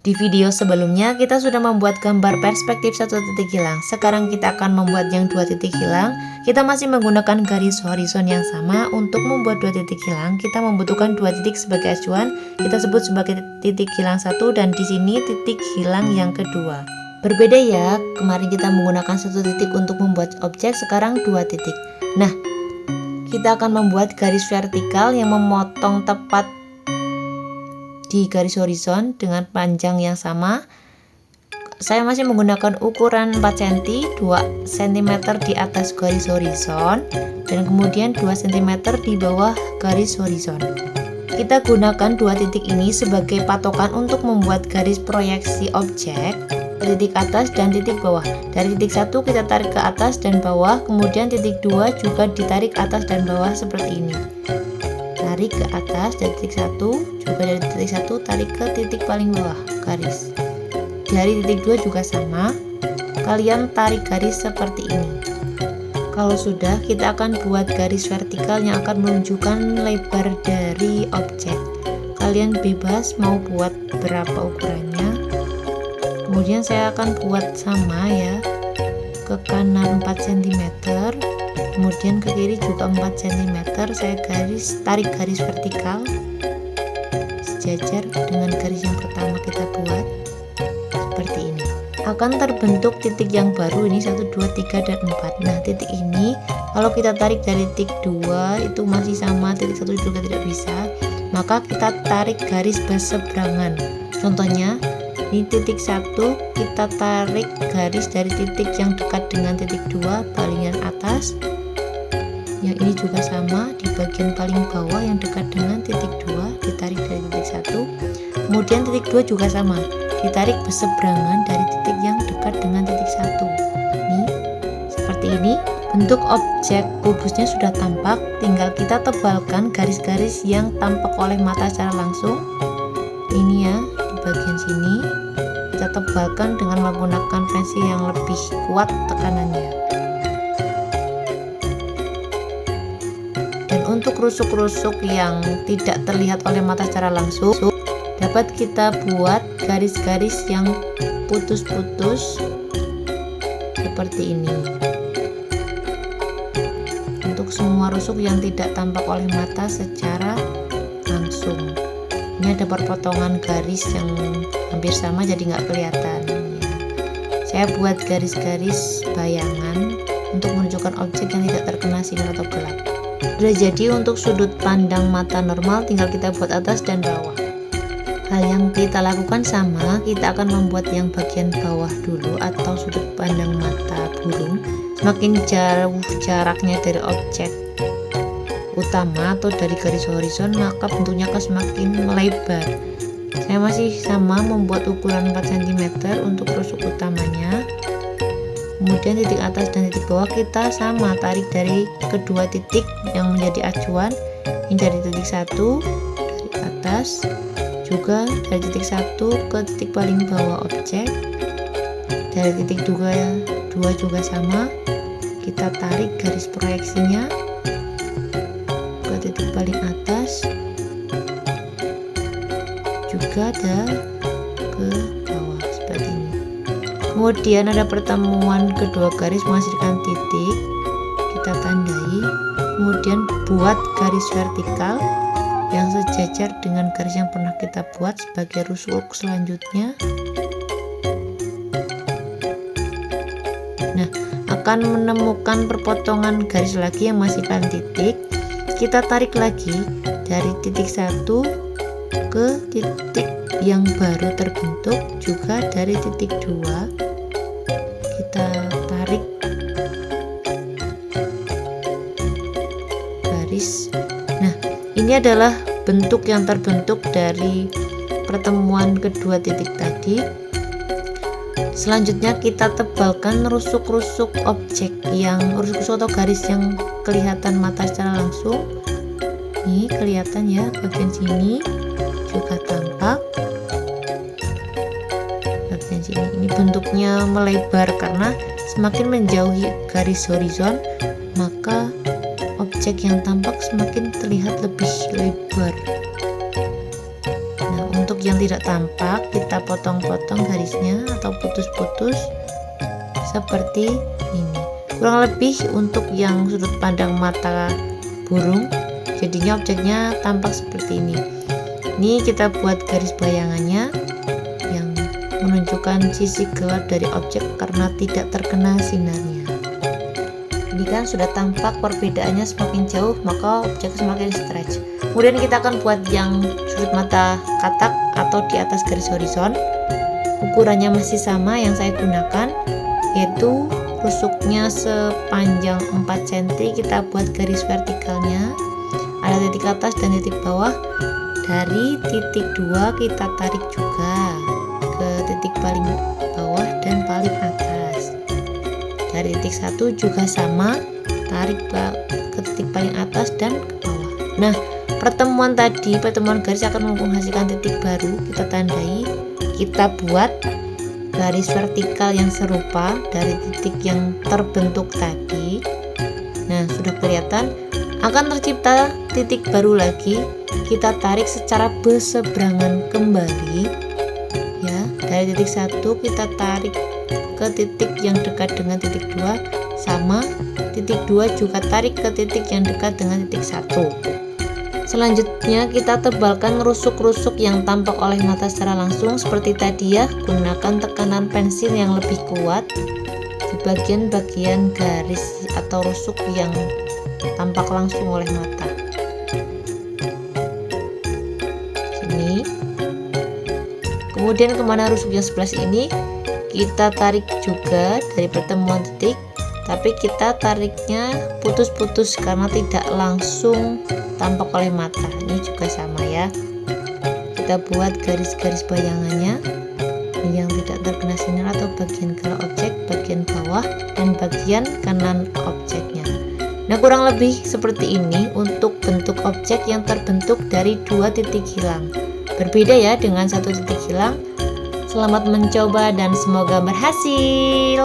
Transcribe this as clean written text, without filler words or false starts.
Di video sebelumnya kita sudah membuat gambar perspektif satu titik hilang. Sekarang kita akan membuat yang dua titik hilang. Kita masih menggunakan garis horizon yang sama. Untuk membuat dua titik hilang, kita membutuhkan dua titik sebagai acuan. Kita sebut sebagai titik hilang satu, dan di sini titik hilang yang kedua. Berbeda ya, kemarin kita menggunakan satu titik untuk membuat objek, sekarang dua titik. Nah, kita akan membuat garis vertikal yang memotong tepat di garis horizon dengan panjang yang sama. Saya masih menggunakan ukuran 4 cm, 2 cm di atas garis horizon dan kemudian 2 cm di bawah garis horizon. Kita gunakan dua titik ini sebagai patokan untuk membuat garis proyeksi objek, titik atas dan titik bawah. Dari titik 1 kita tarik ke atas dan bawah, kemudian titik 2 juga ditarik atas dan bawah seperti ini. Tarik ke atas dari titik 1, juga dari titik 1 tarik ke titik paling bawah garis. Dari titik 2 juga sama, kalian tarik garis seperti ini. Kalau sudah, kita akan buat garis vertikal yang akan menunjukkan lebar dari objek. Kalian bebas mau buat berapa ukurannya. Kemudian saya akan buat sama ya, ke kanan 4 cm, kemudian ke kiri juga 4 cm. Saya tarik garis vertikal sejajar dengan garis yang pertama kita buat seperti ini. Akan terbentuk titik yang baru ini 1, 2, 3 dan 4. Nah, titik ini kalau kita tarik dari titik 2 itu masih sama, titik 1 juga tidak bisa, maka kita tarik garis berseberangan. Contohnya ini titik 1, kita tarik garis dari titik yang dekat dengan titik 2 balingan atas. Yang ini juga sama, di bagian paling bawah yang dekat dengan titik 2 ditarik dari titik 1. Kemudian titik 2 juga sama, ditarik berseberangan dari titik yang dekat dengan titik 1. Ini seperti ini. Bentuk objek kubusnya sudah tampak, tinggal kita tebalkan garis-garis yang tampak oleh mata secara langsung. Ini ya, di bagian sini kita tebalkan dengan menggunakan pensil yang lebih kuat tekanannya. Dan untuk rusuk-rusuk yang tidak terlihat oleh mata secara langsung, dapat kita buat garis-garis yang putus-putus seperti ini. Untuk semua rusuk yang tidak tampak oleh mata secara langsung. Ini ada perpotongan garis yang hampir sama jadi nggak kelihatan ya. Saya buat garis-garis bayangan untuk menunjukkan objek yang tidak terkena sinar atau gelap. Sudah jadi untuk sudut pandang mata normal, tinggal kita buat atas dan bawah. Hal yang kita lakukan sama, kita akan membuat yang bagian bawah dulu atau sudut pandang mata burung. Semakin jauh jaraknya dari objek utama atau dari garis horizon, maka bentuknya akan semakin melebar. Saya masih sama membuat ukuran 4 cm untuk rusuk utamanya. Kemudian titik atas dan titik bawah kita sama, tarik dari kedua titik yang menjadi acuan. Ini dari titik 1 dari atas, juga dari titik 1 ke titik paling bawah objek. Dari titik 2 juga sama, kita tarik garis proyeksinya ke titik paling atas, juga ada ke bawah seperti ini. Kemudian ada pertemuan kedua garis menghasilkan titik, kita tandai. Kemudian buat garis vertikal yang sejajar dengan garis yang pernah kita buat sebagai rusuk selanjutnya. Nah, akan menemukan perpotongan garis lagi yang menghasilkan titik. Kita tarik lagi dari titik 1 ke titik yang baru terbentuk, juga dari titik 2 kita tarik garis. Nah, ini adalah bentuk yang terbentuk dari pertemuan kedua titik tadi. Selanjutnya kita tebalkan rusuk-rusuk objek yang rusuk-rusuk atau garis yang kelihatan mata secara langsung. Ini kelihatan ya, bagian sini juga tampak. Bagian sini ini bentuknya melebar karena semakin menjauhi garis horizon, maka objek yang tampak semakin terlihat lebih lebar. Nah, untuk yang tidak tampak kita kita potong-potong garisnya atau putus-putus seperti ini. Kurang lebih untuk yang sudut pandang mata burung, jadinya objeknya tampak seperti ini. Ini kita buat garis bayangannya yang menunjukkan sisi gelap dari objek karena tidak terkena sinarnya. Ini kan sudah tampak perbedaannya semakin jauh, maka objek semakin stretch. Kemudian kita akan buat yang sudut mata katak atau di atas garis horizon. Ukurannya masih sama yang saya gunakan, yaitu rusuknya sepanjang 4 cm. Kita buat garis vertikalnya, ada titik atas dan titik bawah. Dari titik 2 kita tarik juga ke titik paling bawah dan paling atas. Dari titik 1 juga sama, tarik ke titik paling atas dan ke bawah. Nah, pertemuan garis akan menghasilkan titik baru. Kita tandai, kita buat garis vertikal yang serupa dari titik yang terbentuk tadi. Nah, sudah kelihatan, akan tercipta titik baru lagi. Kita tarik secara berseberangan kembali ya. Dari titik 1 kita tarik ke titik yang dekat dengan titik 2, sama titik 2 juga tarik ke titik yang dekat dengan titik 1. Selanjutnya kita tebalkan rusuk-rusuk yang tampak oleh mata secara langsung seperti tadi ya. Gunakan tekanan pensil yang lebih kuat di bagian-bagian garis atau rusuk yang tampak langsung oleh mata. Sini. Kemudian kemana rusuk yang sebelah ini? Kita tarik juga dari pertemuan titik, tapi kita tariknya putus-putus karena tidak langsung tampak oleh mata. Ini juga sama ya. Kita buat garis-garis bayangannya yang tidak terkena sinar atau bagian gelap objek, bagian bawah dan bagian kanan objeknya. Nah, kurang lebih seperti ini untuk bentuk objek yang terbentuk dari 2 titik hilang. Berbeda ya dengan 1 titik hilang. Selamat mencoba dan semoga berhasil.